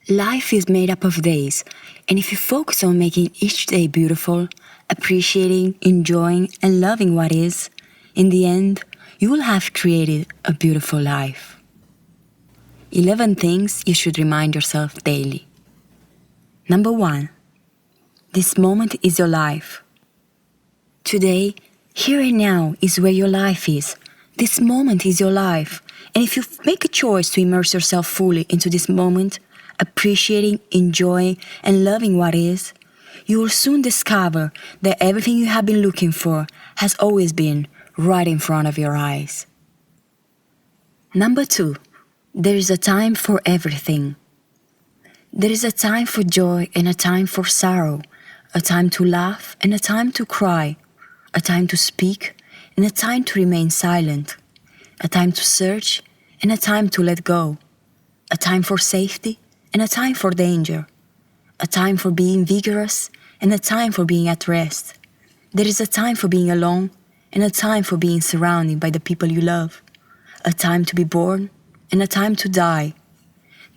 Life is made up of days, and if you focus on making each day beautiful, appreciating, enjoying, and loving what is, in the end, you will have created a beautiful life. 11 things you should remind yourself daily. Number 1. This moment is your life. Today, here and now is where your life is. This moment is your life. And if you make a choice to immerse yourself fully into this moment, appreciating, enjoying, and loving what is, you will soon discover that everything you have been looking for has always been right in front of your eyes. Number 2. There is a time for everything. There is a time for joy and a time for sorrow, a time to laugh and a time to cry, a time to speak and a time to remain silent, a time to search and a time to let go, a time for safety and a time for danger, a time for being vigorous and a time for being at rest. There is a time for being alone and a time for being surrounded by the people you love, a time to be born and a time to die.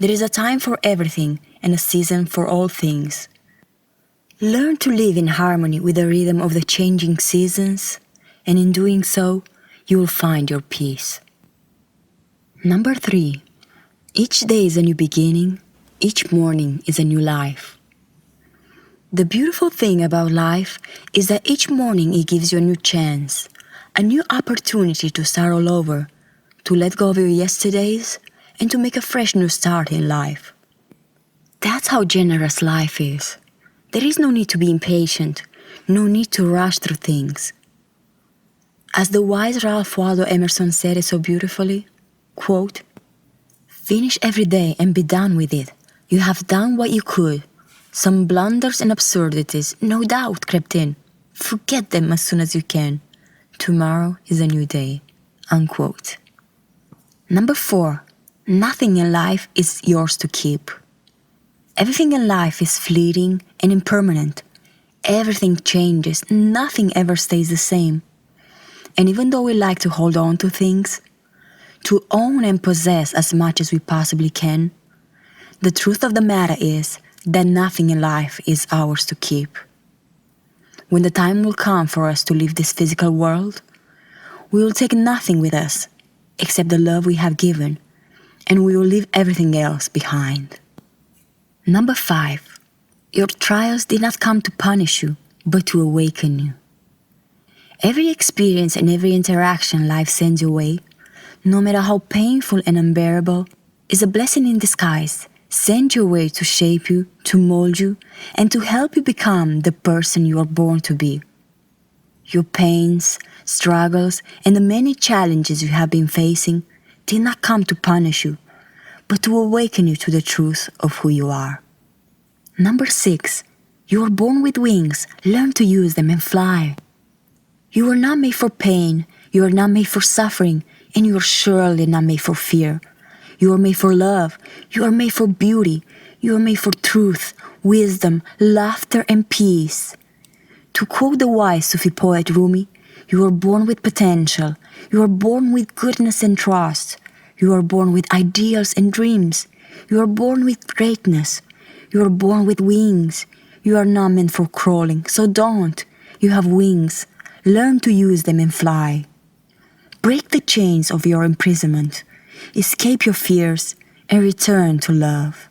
There is a time for everything and a season for all things. Learn to live in harmony with the rhythm of the changing seasons, and in doing so, you will find your peace. Number 3. Each day is a new beginning. Each morning is a new life. The beautiful thing about life is that each morning it gives you a new chance, a new opportunity to start all over, to let go of your yesterdays, and to make a fresh new start in life. That's how generous life is. There is no need to be impatient, no need to rush through things. As the wise Ralph Waldo Emerson said it so beautifully, quote, "Finish every day and be done with it. You have done what you could. Some blunders and absurdities no doubt crept in. Forget them as soon as you can. Tomorrow is a new day." Unquote. Number 4. Nothing in life is yours to keep. Everything in life is fleeting and impermanent. Everything changes, nothing ever stays the same. And even though we like to hold on to things, to own and possess as much as we possibly can, the truth of the matter is that nothing in life is ours to keep. When the time will come for us to leave this physical world, we will take nothing with us except the love we have given, and we will leave everything else behind. Number 5. Your trials did not come to punish you, but to awaken you. Every experience and every interaction life sends your way, no matter how painful and unbearable, is a blessing in disguise, sent your way to shape you, to mold you, and to help you become the person you are born to be. Your pains, struggles, and the many challenges you have been facing did not come to punish you, but to awaken you to the truth of who you are. Number 6. You are born with wings. Learn to use them and fly. You are not made for pain. You are not made for suffering. And you are surely not made for fear. You are made for love. You are made for beauty. You are made for truth, wisdom, laughter, and peace. To quote the wise Sufi poet Rumi, you are born with potential. You are born with goodness and trust. You are born with ideals and dreams. You are born with greatness. You are born with wings. You are not meant for crawling, so don't. You have wings. Learn to use them and fly. Break the chains of your imprisonment. Escape your fears and return to love.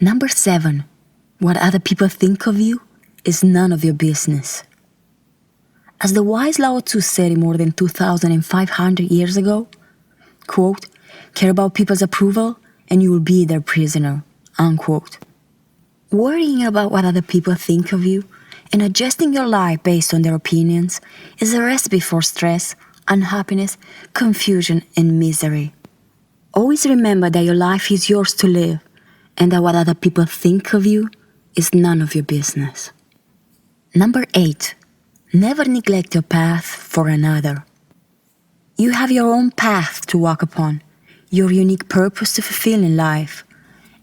Number 7. What other people think of you is none of your business. As the wise Lao Tzu said more than 2,500 years ago, quote, "Care about people's approval and you will be their prisoner." Unquote. Worrying about what other people think of you and adjusting your life based on their opinions is a recipe for stress, unhappiness, confusion, and misery. Always remember that your life is yours to live and that what other people think of you is none of your business. Number 8. Never neglect your path for another. You have your own path to walk upon, your unique purpose to fulfill in life.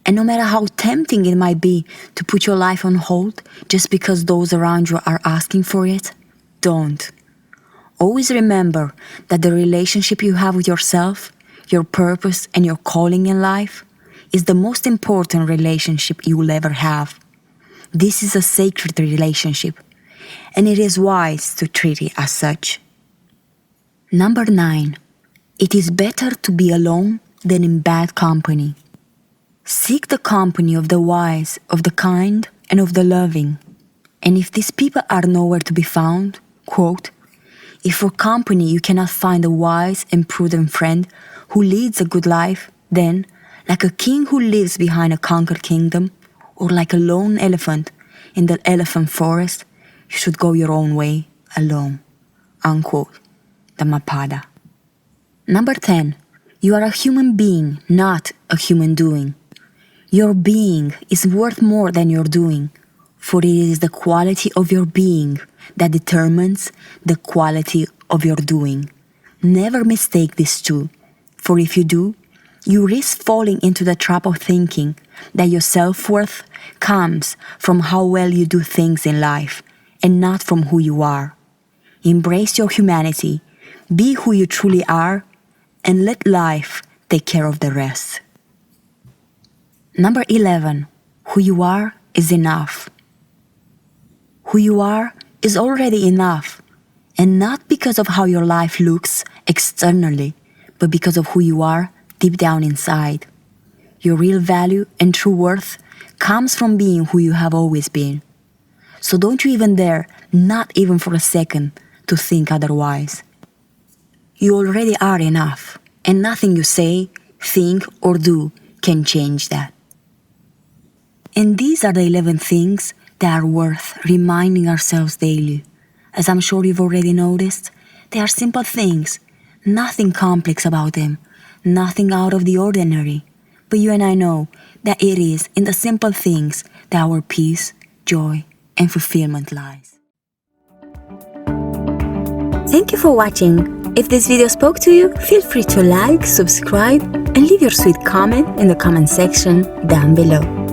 And no matter how tempting it might be to put your life on hold just because those around you are asking for it, don't. Always remember that the relationship you have with yourself, your purpose, and your calling in life is the most important relationship you will ever have. This is a sacred relationship, and it is wise to treat it as such. Number 9. It is better to be alone than in bad company. Seek the company of the wise, of the kind, and of the loving. And if these people are nowhere to be found, quote, if for company you cannot find a wise and prudent friend who leads a good life, then, like a king who lives behind a conquered kingdom, or like a lone elephant in the elephant forest, you should go your own way alone. Unquote. Dhammapada. Number 10. You are a human being, not a human doing. Your being is worth more than your doing, for it is the quality of your being that determines the quality of your doing. Never mistake these two, for if you do, you risk falling into the trap of thinking that your self-worth comes from how well you do things in life and not from who you are. Embrace your humanity, be who you truly are, and let life take care of the rest. Number 11. Who you are is enough. Who you are is already enough, and not because of how your life looks externally, but because of who you are deep down inside. Your real value and true worth comes from being who you have always been. So don't you even dare, not even for a second, to think otherwise. You already are enough, and nothing you say, think, or do can change that. And these are the 11 things that are worth reminding ourselves daily. As I'm sure you've already noticed, they are simple things, nothing complex about them, nothing out of the ordinary. But you and I know that it is in the simple things that our peace, joy, and fulfillment lies. Thank you for watching. If this video spoke to you, feel free to like, subscribe, and leave your sweet comment in the comment section down below.